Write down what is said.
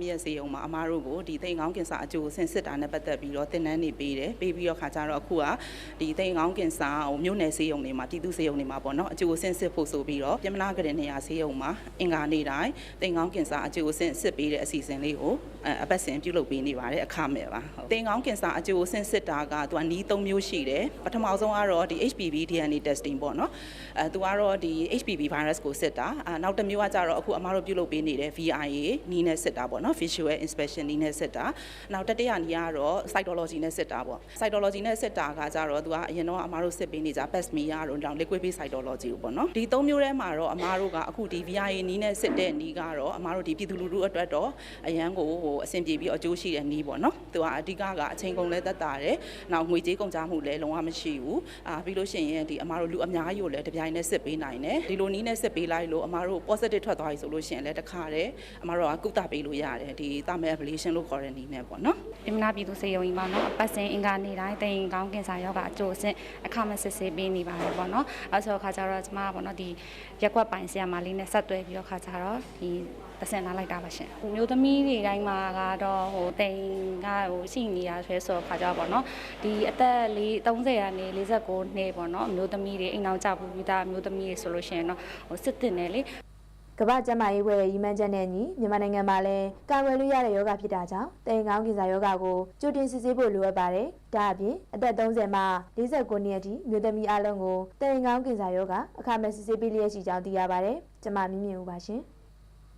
မြည့်စေအောင်မှာအမားတို့ကိုဒီသိငောင်းကင်ဆာအကျိုးဆင်စစ်တာနဲ့ပတ်သက်ပြီးတော့သင်တန်းနေပေးတယ်ပေးပြီးတော့ခါကြတော့အခုကဒီသိငောင်းကင်ဆာကိုမြို့နယ်စေယုံတွေမှာပြည်သူစေယုံတွေမှာပေါ့နော်အကျိုးဆင်စစ်ဖို့ဆိုပြီးတော့ပြမနာကရင်နေရာစေယုံမှာအင်္ဂါနေ့တိုင်းသိငောင်းကင်ဆာအကျိုးဆင်စစ်ပေးတဲ့အစီအစဉ်လေးကိုအပတ်စဉ်ပြုလုပ်ပေးနေပါတယ်အခမဲ့ပါသိငောင်းကင်ဆာအကျိုးဆင်စစ်တာကသူကနီး3မျိုးရှိတယ်ပထမဆုံးကတော့ဒီ HPV DNA testing ပေါ့နော်သူကတော့ဒီ HPV virus ကိုစစ်တာနောက်တစ်မျိုးကကြတော့အခုအမားတို့ပြုလုပ်ပေးနေတဲ့ VIA နီးနဲ့စစ်တာပေါ့နော် visual inspection နီးနဲ့စစ်တာနောက်တတိယနီးကတော့ cytology နဲ့စစ်တာပေါ့ cytology နဲ့စစ်တာကကြတော့သူကအရင်တော့အမားတို့စစ်ပေးနေကြ pap smear တို့ liquid based cytology ကိုပေါ့နော်ဒီ3မျိုးထဲမှာတော့အမားတို့ကအခုဒီ VIA နီးနဲ့စစ်တဲ့နီးကတော့အမားတို့ဒီပြည်သူလူထုအတွက်တော့အရန်ကိုအဆင်ပြေပြီးအကျိုးရှိတဲ့နီးပေါ့နော်သူကအဓိကအချိန်ကုန်လဲသက်သာတယ်နောက်ငွေကြေးကုန်ကြမှုလည်းလုံးဝမရှိဘူးပြီးလို့ရှိရင်ဒီအမားတို့လူအများကြီးကိုလည်းတပြိုင်နက်စစ်ပေးနိုင်တယ်ဒီလိုနီးနဲ့စစ်ပေးလိုက်လို့အမားတို့ positive ထွက်သွားပြီဆိုလို့ရှိရင်လည်းတခါတည်းအမားတို့ကကုသပေးလို့ရတယ်ဒီ thermal ablation လို့ခေါ်တဲ့နီးနဲ့ပေါ့နော်ပြမနာပြည်သူစေယုံကြီးပေါ့နော်အပတ်စဉ်အင်္ဂါနေ့တိုင်းသိင်ကောင်းကင်ဆာရောဂါအကျိုးအဆင့်အခမဲ့စစ်ဆေးပေးနေပါတယ်ပေါ့နော်အဲဆိုခါကျတော့ကျမကပေါ့နော်ဒီရက်ကွက်ပိုင်ဆရာမလေးနဲ့ဆက်သွယ်ပြီးတော့ခါကျတော့ဒီတဆင်လာလိုက်တာပါရှင်မျိုးသမီးတွေတိုင်းမှာကတော့တိမ်ကရှိနေတာဆွဲဆိုခါကြပါတော့ဒီအသက်30ကနေ49နှစ်ပေါ့နော်မျိုးသမီးတွေအိမ်အောင်ကြဘူးပြီးသားမျိုးသမီးတွေဆိုလို့ရှိရင်တော့စစ်တင်တယ်လေကမ္ဘာ့ကျန်းမာရေးအဖွဲ့ရဲ့ရည်မှန်းချက်နဲ့ညီမြန်မာနိုင်ငံမှာလည်းကာကွယ်လို့ရတဲ့ယောဂဖြစ်တာကြောင့်တိမ်ကောင်းကင်ဆာယောဂကိုကြိုတင်စစ်ဆေးဖို့လိုအပ်ပါတယ်။ဒါအပြင်အသက်30မှ49နှစ်အထိမျိုးသမီးအလုံးကိုတိမ်ကောင်းကင်ဆာယောဂအခမဲ့စစ်ဆေးပေးလျက်ရှိကြောင်းသိရပါတယ်။ကျွန်မမြင့်မြင့်ဦးပါရှင်။